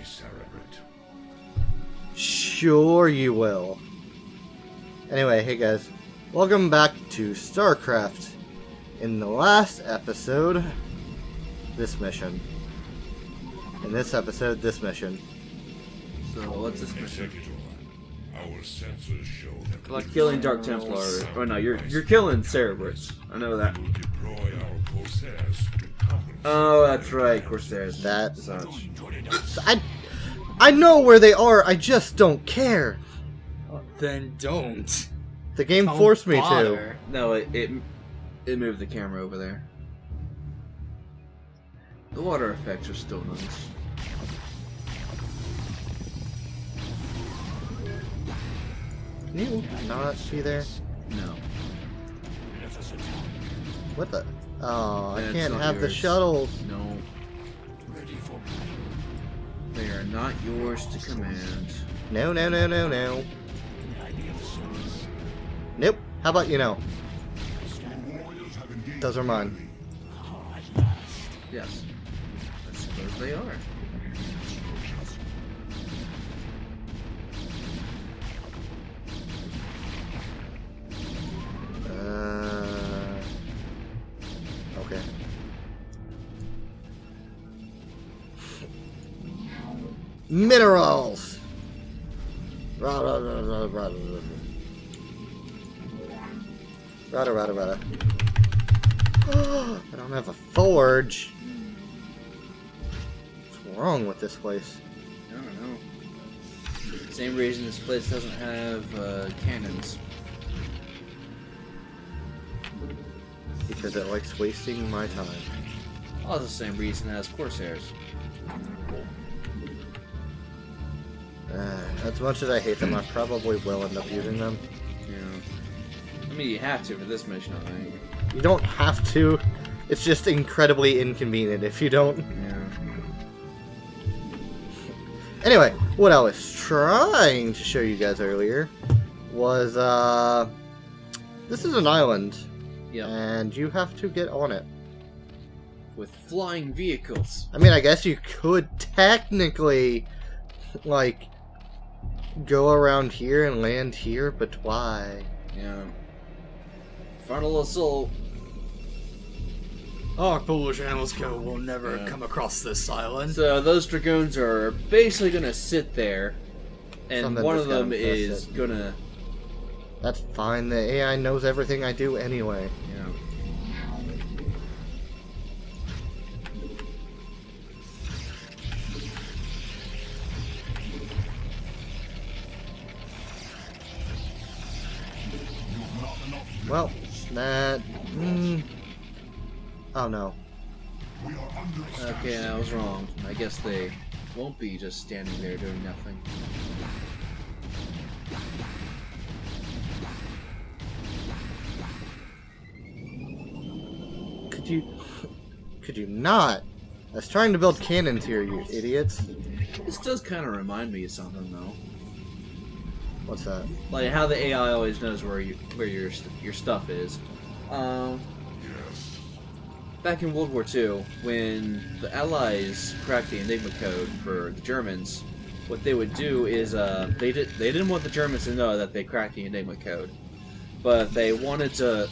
Cerebrate. Sure you will. Anyway, hey guys. Welcome back to Starcraft. In the last episode, this mission. In this episode, this mission. So what's this mission? Our sensors show that Like killing Dark Templar. Oh no, you're killing Cerebrates. I know that. we will deploy our Corsairs to compensate. Oh, that's right, Corsairs. That- such. I know where they are, I just don't care. Then don't. The game Don't forced me to. bother. No, it moved the camera over there. The water effects are still nice. Can you not be there? No. What the? Oh, I That's can't not have the yours. shuttles. No. Ready for They are not yours to command. No, no, no, no, no. Nope. How about you know? Those are mine. Yes. I suppose they are. Okay. Minerals! Rada. I don't have a forge. What's wrong with this place? I don't know. Same reason this place doesn't have cannons. Because it likes wasting my time. Also the same reason as Corsairs. As much as I hate them, I probably will end up using them. Yeah. I mean, you have to for this mission, I think. You don't have to. It's just incredibly inconvenient if you don't. Yeah. Anyway, what I was trying to show you guys earlier was, this is an island. Yep. And you have to get on it. With flying vehicles. I mean, I guess you could technically, like, go around here and land here, but why? Yeah. Frontal assault. Our foolish animals will never Yeah. come across this island. So those dragoons are basically gonna sit there, and Something one just of them got is infested. gonna. That's fine, the AI knows everything I do anyway. Yeah. Well, that... Oh no. Okay, I was wrong. I guess they won't be just standing there doing nothing. Could you not? I was trying to build cannons here, you idiots. This does kind of remind me of something, though. What's that? Like how the AI always knows where your stuff is. Back in World War II, when the Allies cracked the Enigma code for the Germans, what they would do is they didn't want the Germans to know that they cracked the Enigma code, but they wanted to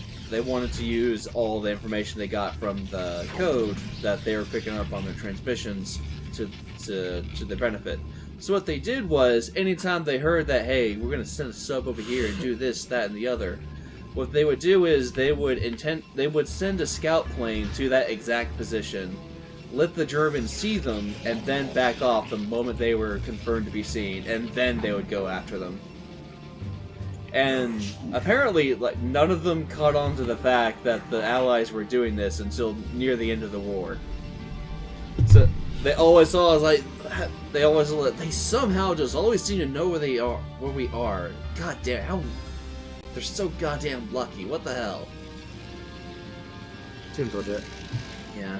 use all the information they got from the code that they were picking up on their transmissions to their benefit. So what they did was, anytime they heard that, hey, we're gonna send a sub over here and do this, that, and the other, what they would do is they would send a scout plane to that exact position, let the Germans see them, and then back off the moment they were confirmed to be seen, and then they would go after them. And apparently, like, none of them caught on to the fact that the Allies were doing this until near the end of the war. So they always saw us like they somehow just always seem to know where we are. God damn, how they're so goddamn lucky. What the hell? Seems legit. Yeah.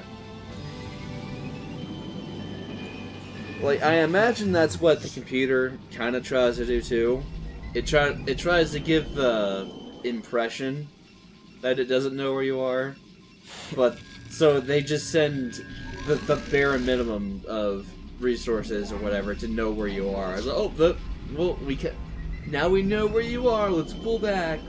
Like, I imagine that's what the computer kind of tries to do too. It tries to give the impression that it doesn't know where you are, but so they just send the bare minimum of resources or whatever to know where you are. I was like, oh, but well, we can. Now we know where you are. Let's pull back.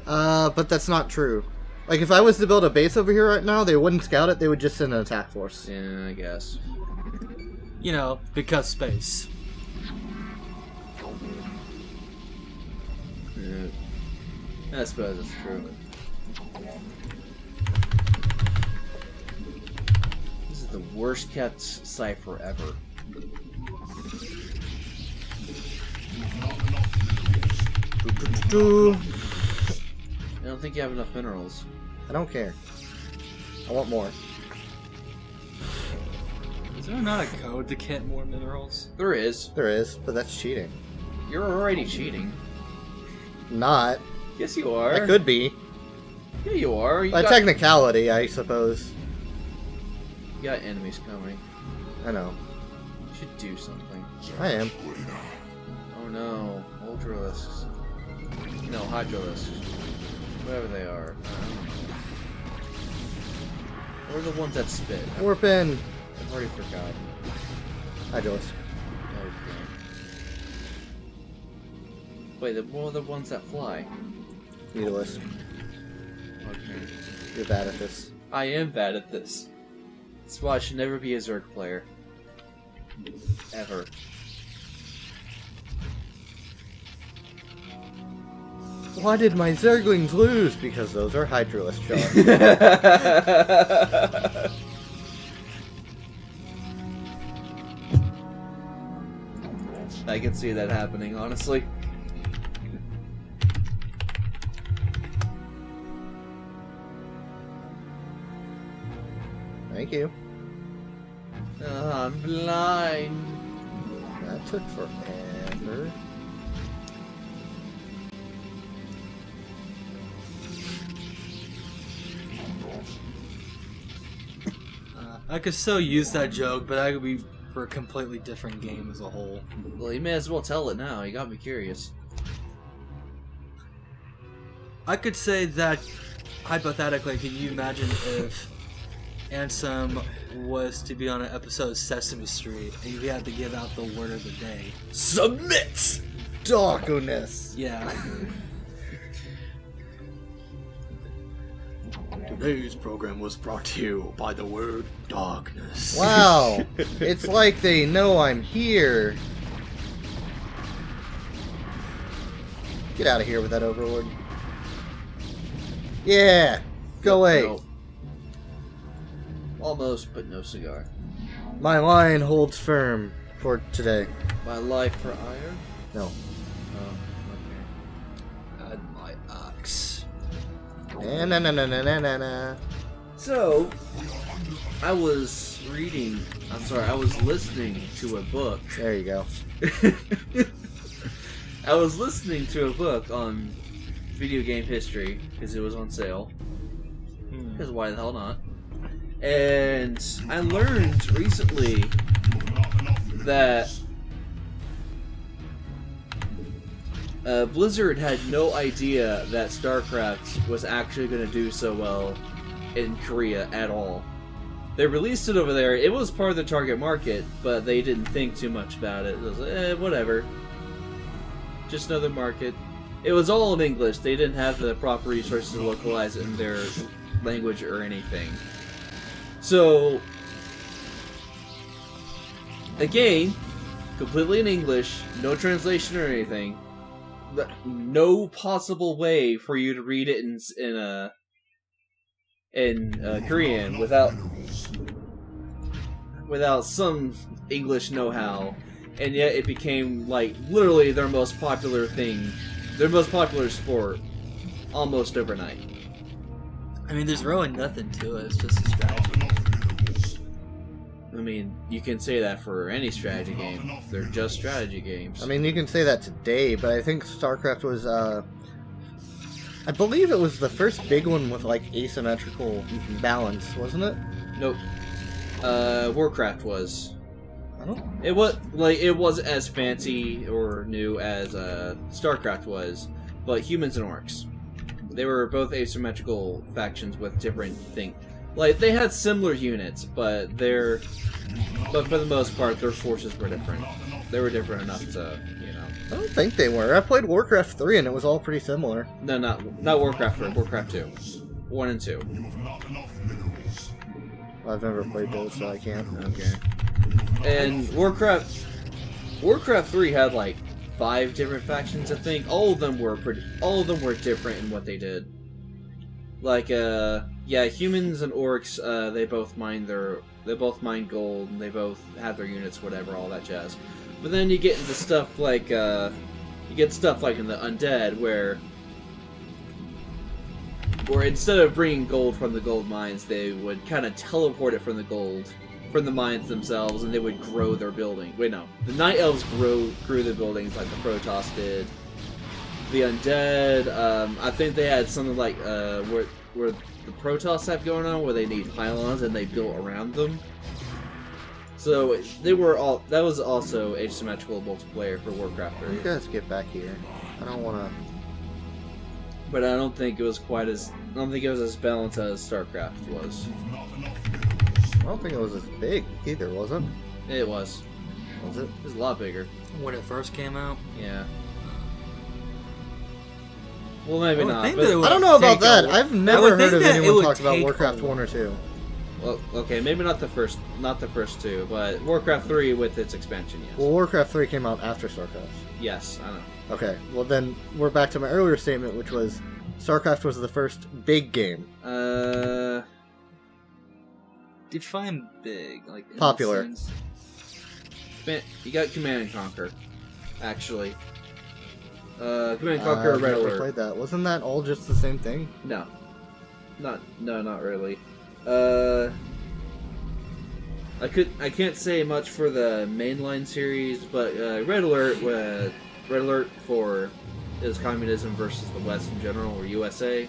But that's not true. Like, if I was to build a base over here right now, they wouldn't scout it. They would just send an attack force. Yeah, I guess. You know, because space. Yeah. I suppose it's true. This is the worst kept cipher ever. I don't think you have enough minerals. I don't care. I want more. Is there not a code to get more minerals? There is. There is, but that's cheating. You're already cheating. Not. Yes, you are. I could be. Yeah, you are. By technicality, I suppose. You got enemies coming. I know. You should do something. I am. Oh no. Ultralisks. No, Hydrolisks. Whatever they are. Or the ones that spit. Warp in. I've already forgot. Hydraulics. Okay. Wait, what are the ones that fly? Needless. Okay. You're bad at this. I am bad at this. That's why I should never be a Zerg player. Ever. Why did my Zerglings lose? Because those are Hydralisk sharks. I can see that happening, honestly. Thank you. I'm blind. That took forever. I could still use that joke, but that could be for a completely different game as a whole. Well, you may as well tell it now. You got me curious. I could say that, hypothetically, can you imagine if Ansem was to be on an episode of Sesame Street and you had to give out the word of the day? Submit! Doggoness! Yeah. Today's program was brought to you by the word darkness. Wow! It's like they know I'm here. Get out of here with that overlord. Yeah! Go away! No. Almost, but no cigar. My line holds firm for today. My life for iron? No. Oh, And my axe. Na-na-na-na-na-na-na. So, I was listening to a book. There you go. I was listening to a book on video game history because it was on sale. Because why the hell not? And I learned recently that Blizzard had no idea that Starcraft was actually going to do so well in Korea at all. They released it over there. It was part of the target market, but they didn't think too much about it. It was like, whatever. Just another market. It was all in English. They didn't have the proper resources to localize it in their language or anything. So, again, completely in English, no translation or anything. No possible way for you to read it in Korean without some English know-how, and yet it became like literally their most popular thing, their most popular sport, almost overnight. I mean, there's really nothing to it. It's just a strategy. I mean, you can say that for any strategy game. They're just strategy games. I mean, you can say that today, but I think StarCraft was, I believe it was the first big one with, like, asymmetrical balance, wasn't it? Nope. Warcraft was. I don't... It wasn't as fancy or new as StarCraft was, but humans and orcs. They were both asymmetrical factions with different Like, they had similar units, but for the most part, their forces were different. They were different enough to, you know. I don't think they were. I played Warcraft 3 and it was all pretty similar. No, not Warcraft 3, Warcraft 2. 1 and 2. I've never played those, so I can't. Okay. And Warcraft 3 had like 5 different factions, I think. All of them were different in what they did. Like, yeah, humans and orcs, they both mine gold, and they both have their units, whatever, all that jazz. But then you get into stuff like, in the undead, where instead of bringing gold from the gold mines, they would kind of teleport it from the mines themselves, and they would grow their building. Wait, no. The Night Elves grew the buildings like the Protoss did. The undead, I think they had something like, where the Protoss have going on, where they need pylons and they built around them. So that was also asymmetrical multiplayer for Warcraft 3. You guys get back here. I don't want to. But I don't think it was as balanced as Starcraft was. I don't think it was as big either, was it? It was. Was it? It was a lot bigger. When it first came out? Yeah. Well, maybe not. think But that it would I don't know about take that. a- I've I never would heard think of that it anyone would talk about take Warcraft a- 1 or 2. well, okay, maybe not the first two, but Warcraft 3 with its expansion, yes. Well, Warcraft 3 came out after Starcraft. Yes, I know. Okay, well then we're back to my earlier statement, which was Starcraft was the first big game. Define big, like in Popular. the sense- You got Command and Conquer, actually. Command and Conquer, I've Red never Alert. played that. Wasn't that all just the same thing? No, not really. I can't say much for the mainline series, but Red Alert for is communism versus the West in general, or USA.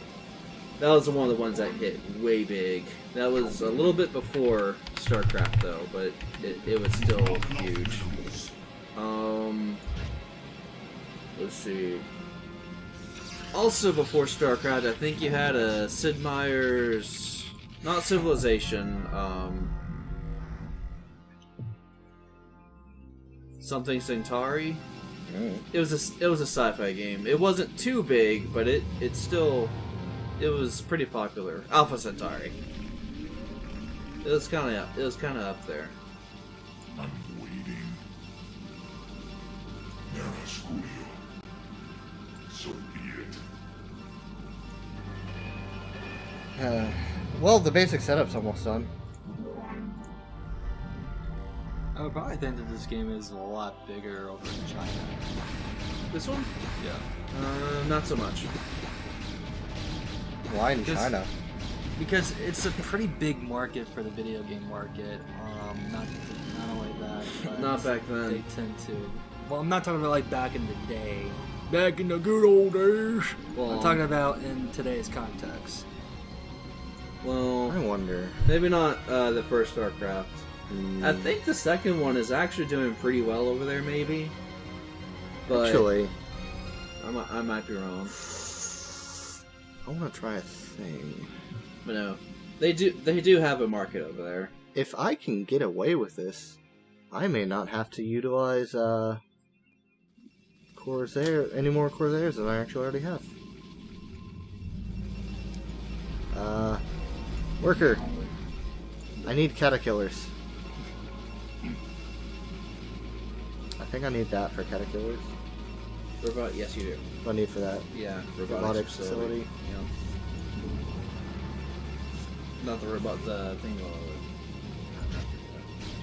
That was one of the ones that hit way big. That was a little bit before StarCraft though, but it was still huge. Let's see. Also before StarCraft, I think you had a Sid Meier's, not Civilization, something Centauri. It was a sci-fi game. It wasn't too big, but it was pretty popular. Alpha Centauri. It was kind of up there. I'm waiting. Terra Scudio. So be it. Well, the basic setup's almost done. I would probably think that this game is a lot bigger over in China. This one? Yeah. Not so much. Why in Because- China? Because it's a pretty big market for the video game market. Not only that, but Not back then. they tend to. Well, I'm not talking about like back in the day. Back in the good old days. Well, I'm talking about in today's context. Well, I wonder. maybe not the first StarCraft. Hmm. I think the second one is actually doing pretty well over there, maybe. But Actually, I might be wrong. I want to try a thing. But no, they do have a market over there. If I can get away with this, I may not have to utilize any more Corsairs than I actually already have. Worker, I need Caterkillers. I think I need that for Caterkillers. Robot, yes you do. What do I need for that? Yeah, Robotics facility. Yeah. Not the robot, the thing.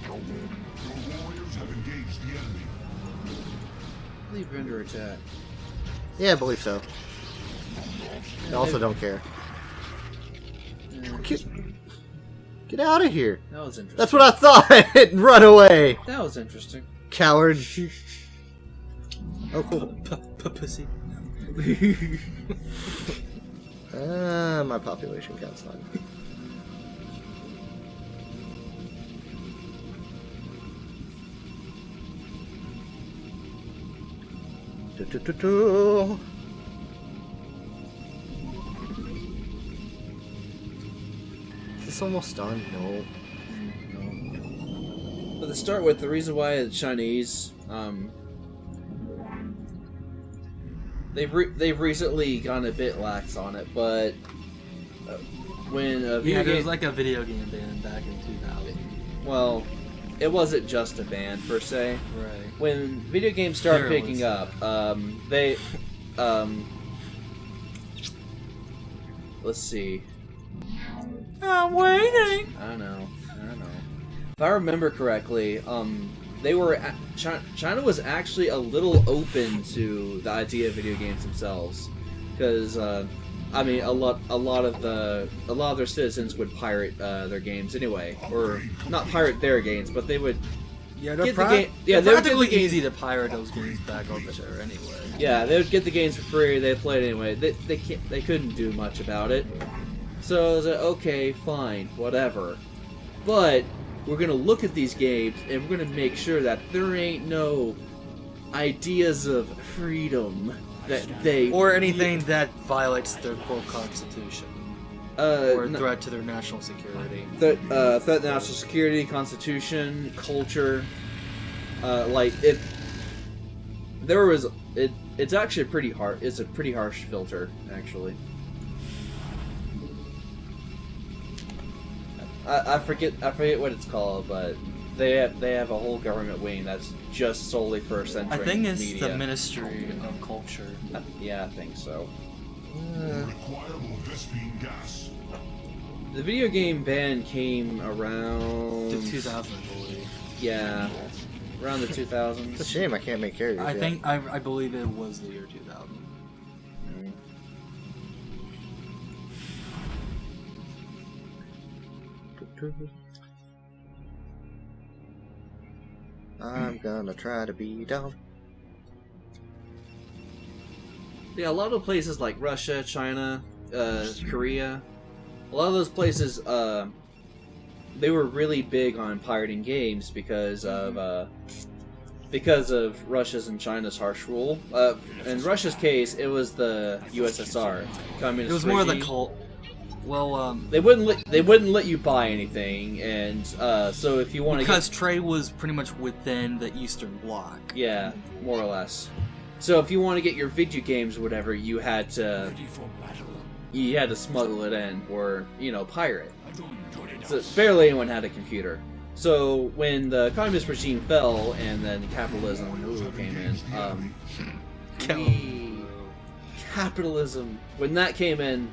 Your warriors have engaged the enemy. Leave render attack. Yeah, I believe so. I also don't care. Get out of here! That was interesting. That's what I thought! Run away! That was interesting. Coward. Oh, cool. Pussy. My population count's fine. Do-do-do-do. this almost done? No. But to start with, the reason why the Chinese, they've recently gone a bit lax on it, but when a video there was game, like a video game ban back in 2000. well, it wasn't just a ban per se. Right. When video games start Here it picking was. up, let's see. I'm waiting. I don't know. If I remember correctly, they were China was actually a little open to the idea of video games themselves, because I mean a lot of their citizens would pirate their games anyway, or not pirate their games, but they would. Yeah, Get the game- yeah, they're they would get practically the game- easy to pirate those games back over there anyway. Yeah, they would get the games for free. They'd play it anyway. They couldn't do much about it. So I was like, okay, fine, whatever. But we're gonna look at these games and we're gonna make sure that there ain't no ideas of freedom that they Or anything that violates their core constitution. Or a threat to their national security. threat to national security, constitution, culture. Like if there was it's actually pretty hard. It's a pretty harsh filter, actually. I forget what it's called, but they have a whole government wing that's just solely for censoring I think it's media. the Ministry of Culture. Yeah, I think so. Requireable Vespine gas. The video game ban came around The 2000, I believe. Yeah, around the It's a 2000s. shame I can't make carriers I yet. think I believe it was the year 2000. I'm gonna try to be dumb. Yeah, a lot of places like Russia, China, Korea, a lot of those places, they were really big on pirating games because of Russia's and China's harsh rule. In Russia's case, it was the USSR, communist It was more of the regime. cult. Well, They wouldn't let you buy anything, and so if you want to because trade was pretty much within the Eastern Bloc. yeah, more or less. So if you want to get your video games or whatever, you had to smuggle it in or pirate. So barely anyone had a computer. So when the communist regime fell and then capitalism came in, capitalism when that came in,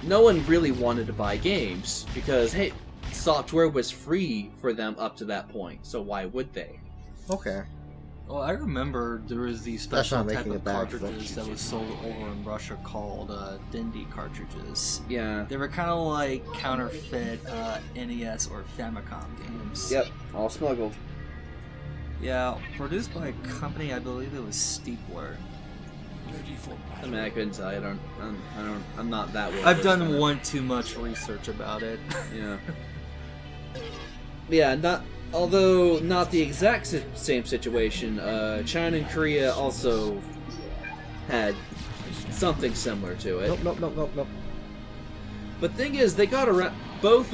no one really wanted to buy games because hey, software was free for them up to that point. So why would they? Okay. Well, I remember there was these That's special not type making of it back, cartridges that was sold over in Russia called Dindy cartridges. Yeah. They were kind of like counterfeit NES or Famicom games. Yep. All smuggled. Yeah, produced by a company, I believe it was Steepware. I mean, I couldn't tell. I'm not that well. I've versed in done it. one too much research about it. Yeah. Yeah, although not the exact same situation, China and Korea also had something similar to it. Nope. But thing is, they got around. Both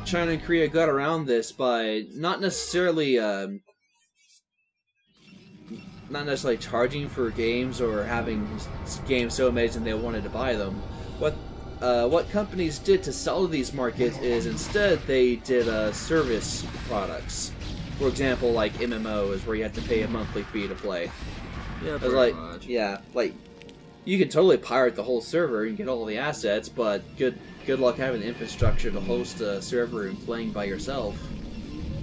China and Korea got around this by not necessarily charging for games or having games so amazing they wanted to buy them. What companies did to sell to these markets is instead they did service products. For example, like MMOs, where you have to pay a monthly fee to play. Yeah, It's like, yeah, like you can totally pirate the whole server and get all the assets, but good luck having the infrastructure to host a server and playing by yourself.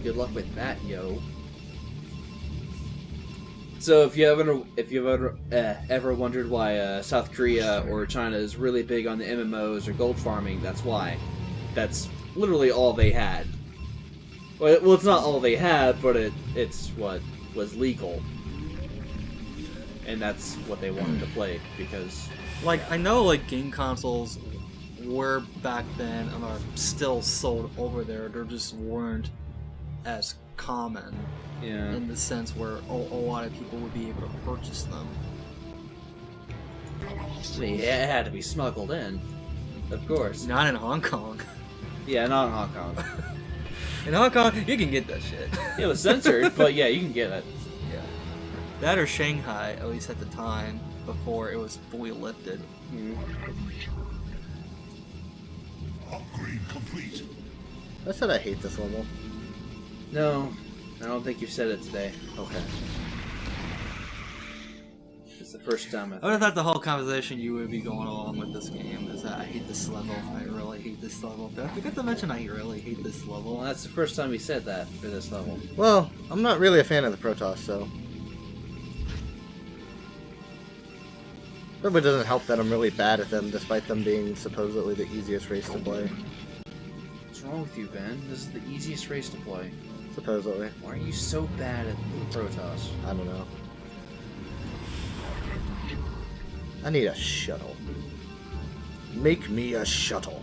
Good luck with that, yo. So if you've ever wondered why South Korea or China is really big on the MMOs or gold farming, that's why. That's literally all they had. Well, it's not all they had, but it's what was legal. And that's what they wanted to play, because... Like, I know, like, game consoles were back then and are still sold over there. They just weren't as common Yeah. in the sense where a lot of people would be able to purchase them. It had to be smuggled in. Of course. Not in Hong Kong. Yeah, not in Hong Kong. In Hong Kong, you can get that shit. It was censored, but yeah, you can get it. Yeah. That or Shanghai, at least at the time, before it was fully lifted. Upgrade complete. I said I hate this level. No, I don't think you've said it today. Okay. It's the first time I would have thought the whole conversation you would be going along with this game is that I hate this level. I really hate this level. But I forgot to mention I really hate this level. Well, that's the first time you said that for this level. Well, I'm not really a fan of the Protoss, so... But it doesn't help that I'm really bad at them, despite them being supposedly the easiest race to play. What's wrong with you, Ben? This is the easiest race to play. Supposedly. Why are you so bad at Protoss? I don't know. I need a shuttle. Make me a shuttle.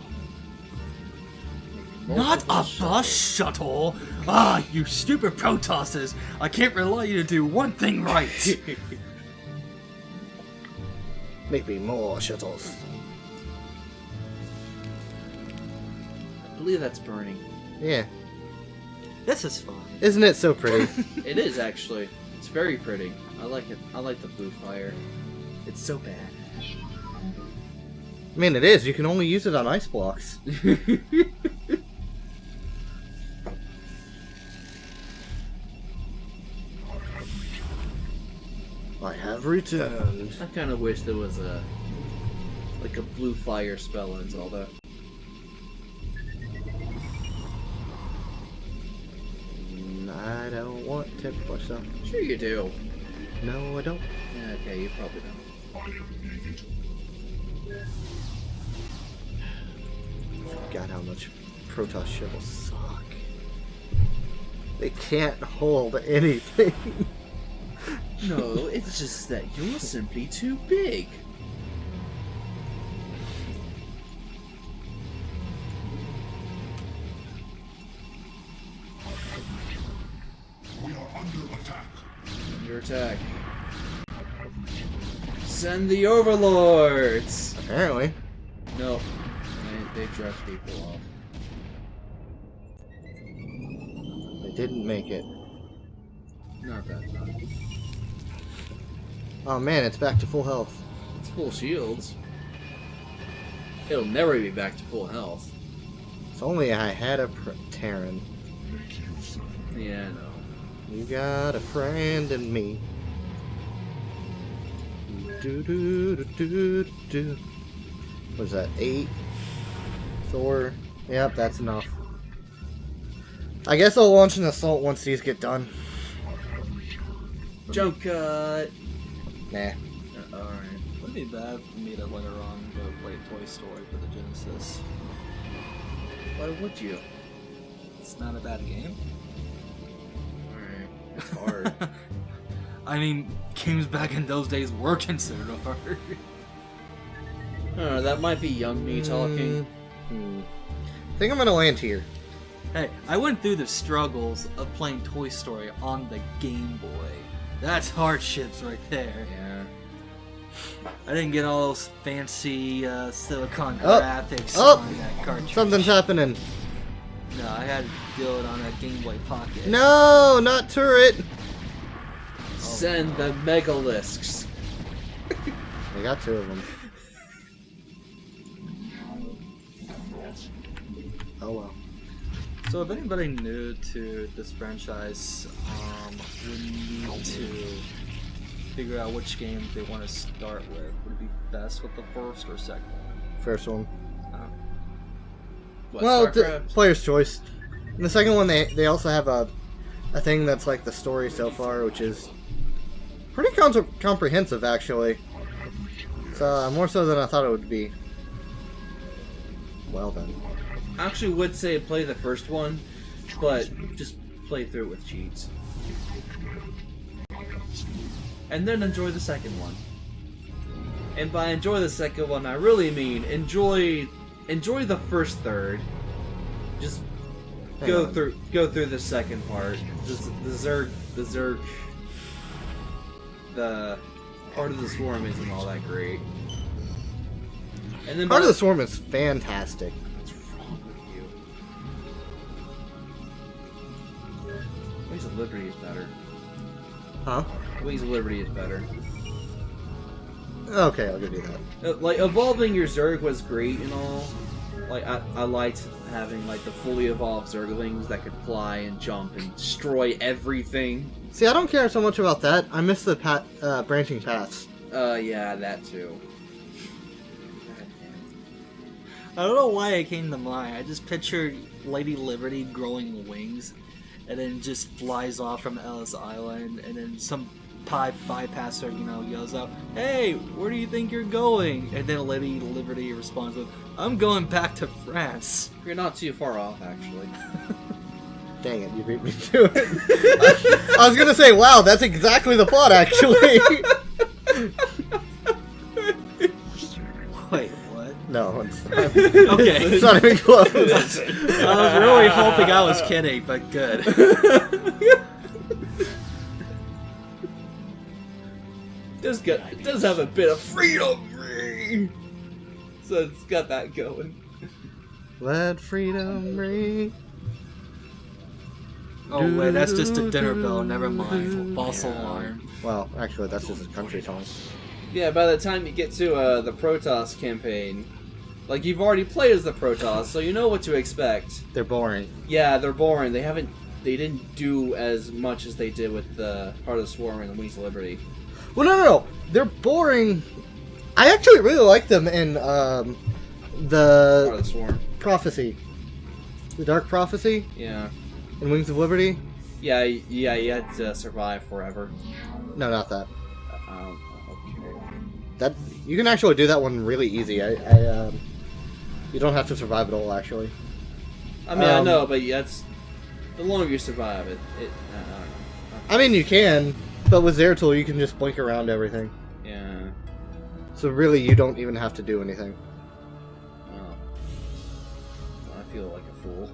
Not a bus shuttle! Ah, you stupid Protosses! I can't rely you to do one thing right! Make me more shuttles. I believe that's burning. Yeah. This is fun. Isn't it so pretty? It is, actually. It's very pretty. I like it. I like the blue fire. It's so bad. I mean, it is. You can only use it on ice blocks. I have returned. I kind of wish there was a blue fire spell in Zelda. I don't want to push stuff. Sure you do. No, I don't. Yeah, okay, you probably don't. God, how much Protoss shovels suck. They can't hold anything. No, it's just that you're simply too big. We are under attack. Under attack. Send the overlords! Apparently. No. They drift people off. They didn't make it. Not that time. Oh man, it's back to full health. It's full shields. It'll never be back to full health. If only I had a Terran. Yeah, I know. You got a friend in me. Do do do do do. What is that? 8? Thor. Yep, that's enough. I guess I'll launch an assault once these get done. Jump cut! Nah. Alright. Wouldn't be bad for me to later on go play Toy Story for the Genesis. Why would you? It's not a bad game. Alright. It's hard. I mean, games back in those days were considered hard. That might be young me talking. I think I'm gonna land here. Hey, I went through the struggles of playing Toy Story on the Game Boy. That's hardships right there. Yeah. I didn't get all those fancy silicon Oh. graphics Oh. on that cartridge. Something's happening. No, I had to do it on a Game Boy Pocket. No, not turret. Send the megalisks. I got 2 of them. Oh well. So if anybody new to this franchise, would need to figure out which game they want to start with. Would it be best with the first or second one? First one. What, Well, Starcraft? player's choice. And the second one, they also have a thing that's like the story so far, which is pretty comprehensive actually. It's more so than I thought it would be. Well then. I actually would say play the first one, but just play through it with cheats. And then enjoy the second one. And by enjoy the second one, I really mean enjoy the first third. Just go through the second part. Just the Zerg, the part of the swarm isn't all that great. And then Heart of the Swarm is fantastic. What's wrong with you? Wings of Liberty is better. Huh? Wings of Liberty is better. Okay, I'll give you that. Like, evolving your Zerg was great and all. Like, I liked having, like, the fully evolved Zerglings that could fly and jump and destroy everything. See, I don't care so much about that. I miss the branching paths. Yeah, that too. I don't know why it came to mind. I just pictured Lady Liberty growing wings, and then just flies off from Ellis Island, and then some bypasser, yells out, "Hey, where do you think you're going?" And then Lady Liberty responds with, "I'm going back to France." You're not too far off, actually. Dang it, you beat me to it. I was gonna say, wow, that's exactly the plot, actually. Wait, what? No, it's not. Okay. It's not even close. I was really hoping I was kidding, but good. It does have a bit of freedom, so it's got that going. Let freedom ring. Oh wait, that's just a dinner bell. Never mind. False alarm. Well, actually, that's just a country song. Yeah, by the time you get to the Protoss campaign, like, you've already played as the Protoss, so you know what to expect. They're boring. Yeah, they're boring. They didn't do as much as they did with the Heart of the Swarm and the Wings of Liberty. Well, no. They're boring. I actually really like them in Heart the of the Swarm. Prophecy. The Dark Prophecy Yeah. in Wings of Liberty. Yeah, you had to survive forever. No, not that. Okay. That you can actually do that one really easy. You don't have to survive at all, actually. I mean, I know, but that's the longer you survive it. I don't know. I mean, you can, but with Zeratul, you can just blink around everything. Yeah. So really, you don't even have to do anything. Well, I feel like a fool.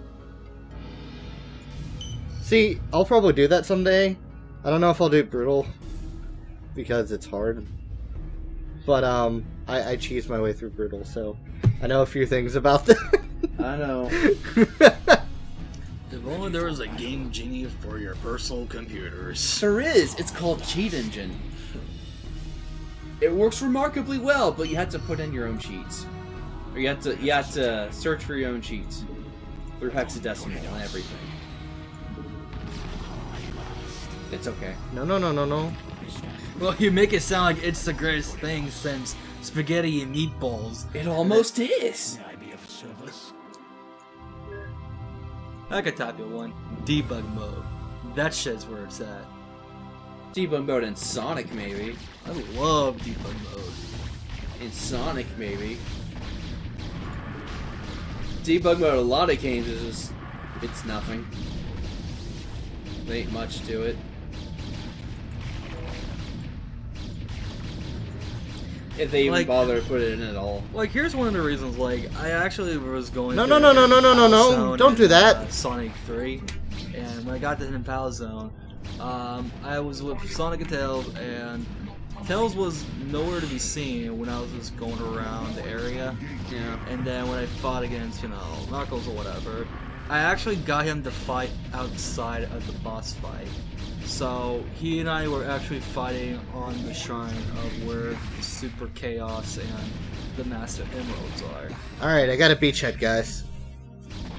See, I'll probably do that someday. I don't know if I'll do Brutal, because it's hard. But, I cheesed my way through Brutal, so I know a few things about that. I know. If only there was a game genie for your personal computers. There is. It's called Cheat Engine. It works remarkably well, but you have to put in your own cheats. Or you have to search for your own cheats through hexadecimal and everything. It's okay. No. Well, you make it sound like it's the greatest thing since spaghetti and meatballs. It almost is. May I be of service? I could type you one. Debug mode. That shit's where it's at. Debug mode in Sonic, maybe. I love debug mode. In Sonic, maybe. Debug mode in a lot of games is just... it's nothing. There ain't much to it. If they even bother to put it in at all. Like, here's one of the reasons, like, I actually was going No, through no. Impala Zone Don't do in, that. Sonic 3, and when I got to Impala Zone, I was with Sonic and Tails, and Tails was nowhere to be seen when I was just going around the area. Yeah. And then when I fought against, Knuckles or whatever, I actually got him to fight outside of the boss fight. So he and I were actually fighting on the shrine of where the Super Chaos and the Master Emeralds are. Alright, I got a beachhead, guys.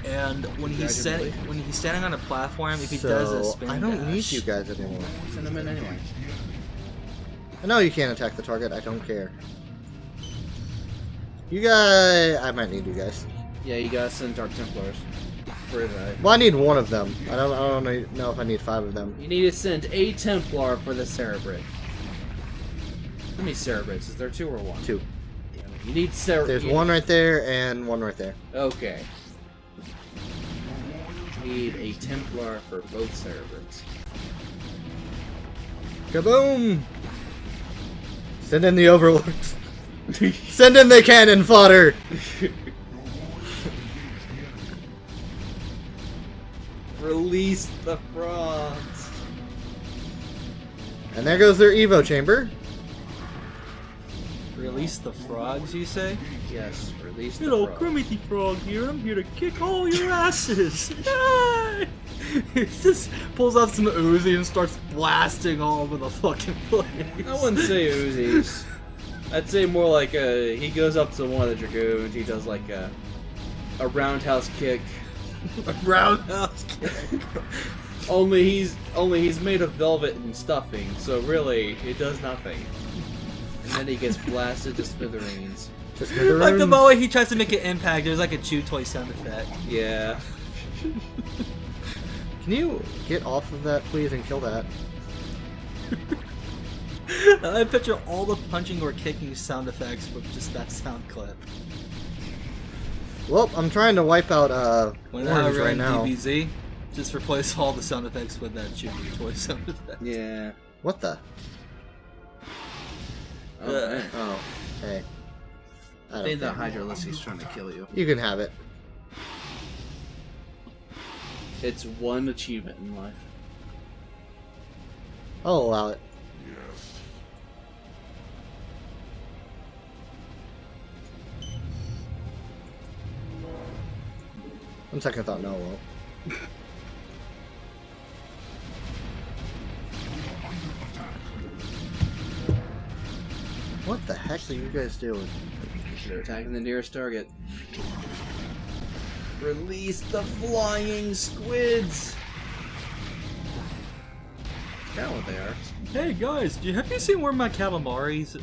And when he's standing on a platform, if he So, does a spin I don't dash, need you guys anymore. Send them in anyway. I know you can't attack the target, I don't care. You guys... I might need you guys. Yeah, you gotta send Dark Templars. For that. Well, I need one of them. I don't know if I need 5 of them. You need to send a Templar for the Cerebrit. How many Cerebrits? Is there 2 or 1? 2. You need Cerebrit. There's one right there and one right there. Okay. Need a Templar for both Cerebrits. Kaboom! Send in the Overlords. Send in the cannon fodder! Release the frogs. And there goes their Evo chamber. Release the frogs, you say? Yes, release the Hello, frog. Kermity Frog here. I'm here to kick all your asses. Yay! He just pulls out some Uzi and starts blasting all over the fucking place. I wouldn't say Uzis. I'd say more like he goes up to one of the Dragoons, he does like a roundhouse kick. A roundhouse kick. Only he's made of velvet and stuffing, so really it does nothing. And then he gets blasted to smithereens. Like the moment he tries to make an impact, there's like a chew toy sound effect. Yeah. Can you get off of that, please, and kill that? I picture all the punching or kicking sound effects with just that sound clip. Well, I'm trying to wipe out When I orange right run now. DBZ, just replace all the sound effects with that chew toy sound effect. Yeah. What the? Oh, man. Oh, hey. I think the Hydralissy's trying to kill you. You can have it. It's one achievement in life. I'll allow it. Yes. On second thought, no, I won't. What the heck are you guys doing? They're attacking the nearest target. Release the flying squids! That's what they are. Hey guys, have you seen where my calamaris?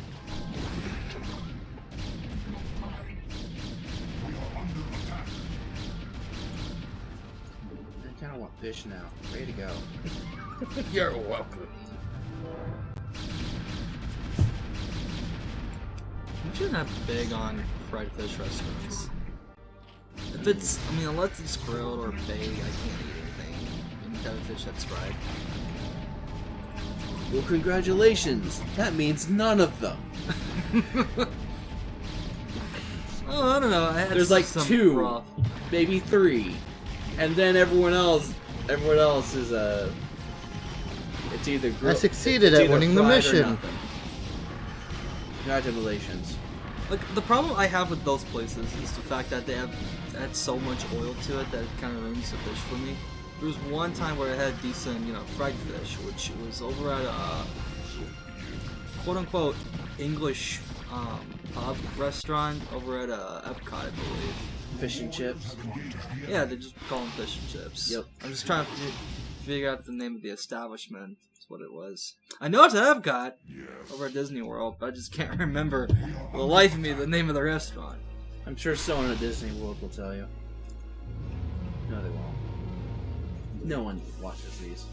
I kinda want fish now. Ready to go. You're welcome. We shouldn't have big on fried fish restaurants. If it's, I mean, unless it's grilled or baked, I can't eat anything. Any type of fish that's fried. Well, congratulations! That means none of them. Oh, I don't know. I had There's like some 2, rough. maybe 3, and then everyone else is it's either I succeeded it's at either winning the fried or mission. nothing. Congratulations. Like, the problem I have with those places is the fact that they add so much oil to it that it kind of ruins the fish for me. There was one time where I had decent, fried fish, which was over at a quote-unquote English pub restaurant over at Epcot, I believe. Fish and chips. Yeah, they just call them fish and chips. Yep. I'm just trying to figure out the name of the establishment. That's what it was. I know it's at Epcot over at Disney World, but I just can't remember for the life of me the name of the restaurant. I'm sure someone at Disney World will tell you. No, they won't. No one watches these.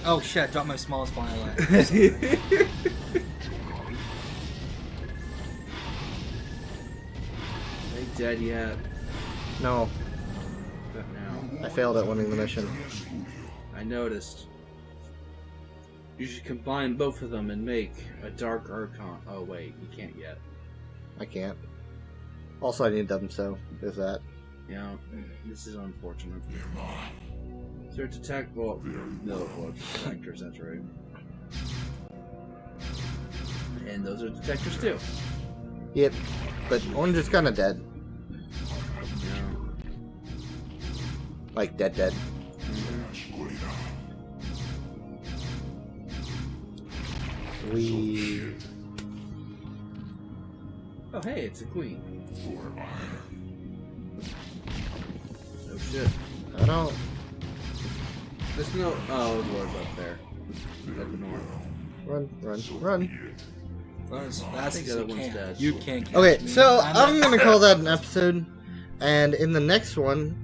Oh shit, drop my smallest violin. Are they dead yet? No, But now. I failed at winning the mission. I noticed. You should combine both of them and make a Dark Archon. Oh wait, you can't yet. I can't. Also, I need them, so there's that. Yeah, this is unfortunate. Is there a detect? Well, no, well, detectors, that's right. And those are detectors too. Yep, but orange is kind of dead. Yeah. Like, dead. We... Oh hey, it's a queen. Oh shit. I don't... There's no. Oh, Lord's up there. At the north. Run. Run as I fast think as the you other one's can. dead. You can't catch Okay, me. so I'm gonna call that an episode, and in the next one,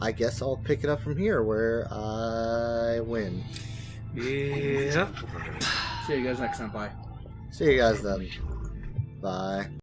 I guess I'll pick it up from here, where I win. Yeah. See you guys next time. Bye. See you guys then. Bye.